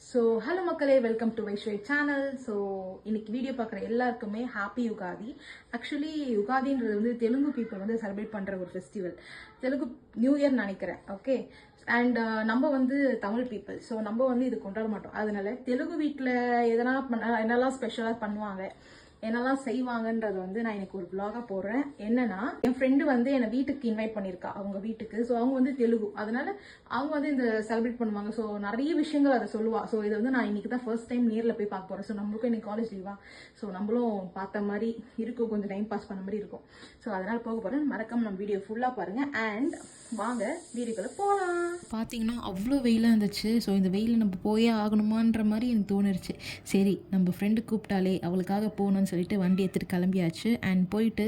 So hello மக்களே, welcome to வைஷ்வை channel. So இன்னைக்கு video பார்க்குற எல்லாருக்குமே ஹாப்பி யுகாதி. ஆக்சுவலி யுகாதின்றது வந்து தெலுங்கு பீப்புள் வந்து செலிப்ரேட் பண்ணுற ஒரு ஃபெஸ்டிவல். தெலுங்கு நியூ இயர் நினைக்கிறேன். ஓகே, அண்ட் நம்ம வந்து தமிழ் பீப்புள், ஸோ நம்ம வந்து இது கொண்டாட மாட்டோம். அதனால தெலுங்கு வீட்டில் எதனா என்னெல்லாம் ஸ்பெஷலாக பண்ணுவாங்க, என்னெல்லாம் செய்வாங்கன்றது வந்து நான் எனக்கு ஒரு vlog-ஆ போடுறேன். என்னன்னா, என் ஃப்ரெண்டு வந்து என்னை வீட்டுக்கு இன்வைட் பண்ணியிருக்கா, அவங்க வீட்டுக்கு. ஸோ அவங்க வந்து தெலுங்கு, அதனால அவங்க வந்து இந்த செலிப்ரேட் பண்ணுவாங்க. ஸோ நிறைய விஷயங்கள் அதை சொல்லுவா. ஸோ இதை வந்து நான் இன்னைக்கு தான் ஃபர்ஸ்ட் டைம் நேரில் போய் பார்க்க போறேன். ஸோ நம்மளுக்கும் இன்னைக்கு காலேஜ் லீவா, ஸோ நம்மளும் பார்த்த மாதிரி இருக்கும், கொஞ்சம் டைம் பாஸ் பண்ண மாதிரி இருக்கும். ஸோ அதனால போக போறேன். மறக்காம நம்ம வீடியோ ஃபுல்லாக பாருங்க. அண்ட் வாங்க வீடியோக்குள்ள போகலாம். பார்த்தீங்கன்னா அவ்வளோ வெயிலாக இருந்துச்சு. ஸோ இந்த வெயிலில் நம்ம போயே ஆகணுமான்ற மாதிரி எனக்கு தோணுருச்சு. சரி, நம்ம ஃப்ரெண்டு கூப்பிட்டாலே அவளுக்காக போகணும்னு சொல்லிட்டு வண்டி எடுத்துகிட்டு கிளம்பியாச்சு. அண்ட் போயிட்டு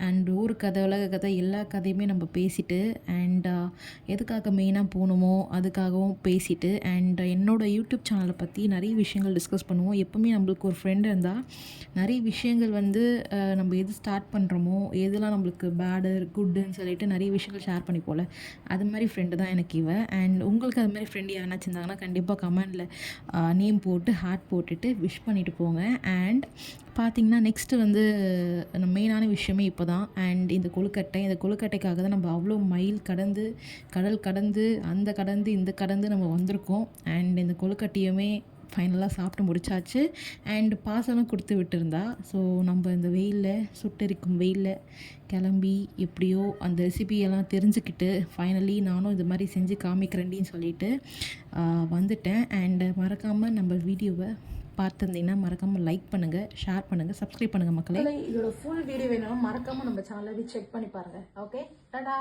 அண்ட் ஊர் கதை, உலக கதை, எல்லா கதையுமே நம்ம பேசிட்டு அண்ட் எதுக்காக மெயினாக போகணுமோ அதுக்காகவும் பேசிட்டு அண்ட் என்னோடய யூடியூப் சேனலை பற்றி நிறைய விஷயங்கள் டிஸ்கஸ் பண்ணுவோம். எப்போவுமே நம்மளுக்கு ஒரு ஃப்ரெண்டு இருந்தால் நிறைய விஷயங்கள் வந்து நம்ம எது ஸ்டார்ட் பண்ணுறோமோ, எதெல்லாம் நம்மளுக்கு பேடு குட்டுன்னு சொல்லிட்டு நிறைய விஷயங்கள் ஷேர் பண்ணி போல், அது மாதிரி ஃப்ரெண்டு தான் எனக்கு இவ. அண்ட் உங்களுக்கு அது மாதிரி ஃப்ரெண்டு யாருனாச்சும் இருந்தாங்கன்னா கண்டிப்பாக கமெண்டில் நேம் போட்டு ஹார்ட் போட்டுட்டு விஷ் பண்ணிவிட்டு போங்க. அண்ட் பார்த்திங்கன்னா நெக்ஸ்ட்டு வந்து மெயினான விஷயமே இப்போ தான். அண்ட் இந்த கொழுக்கட்டைக்காக தான் நம்ம அவ்வளோ மைல் கடந்து, கடல் கடந்து, அந்த கடந்து இந்த கடந்து நம்ம வந்திருக்கோம். அண்ட் இந்த கொழுக்கட்டையுமே ஃபைனலாக சாப்பிட்டு முடிச்சாச்சு. அண்ட் பாசலும் கொடுத்து விட்டுருந்தா. ஸோ நம்ம இந்த வெயிலில், சுட்டெரிக்கும் வெயிலில் கிளம்பி எப்படியோ அந்த ரெசிபியெல்லாம் தெரிஞ்சுக்கிட்டு ஃபைனலி நானும் இது மாதிரி செஞ்சு காமிக்கிறேன்டின்னு சொல்லிட்டு வந்துட்டேன். அண்டு மறக்காமல் நம்ம வீடியோவை பார்த்துருந்தீங்கன்னா மறக்காமல் லைக் பண்ணுங்கள், ஷேர் பண்ணுங்கள், சப்ஸ்கிரைப் பண்ணுங்கள் மக்களே. இதோட ஃபுல் வீடியோ வேணும் மறக்காமல் நம்ம சேனலை செக் பண்ணி பாருங்கள். ஓகே, டாடா.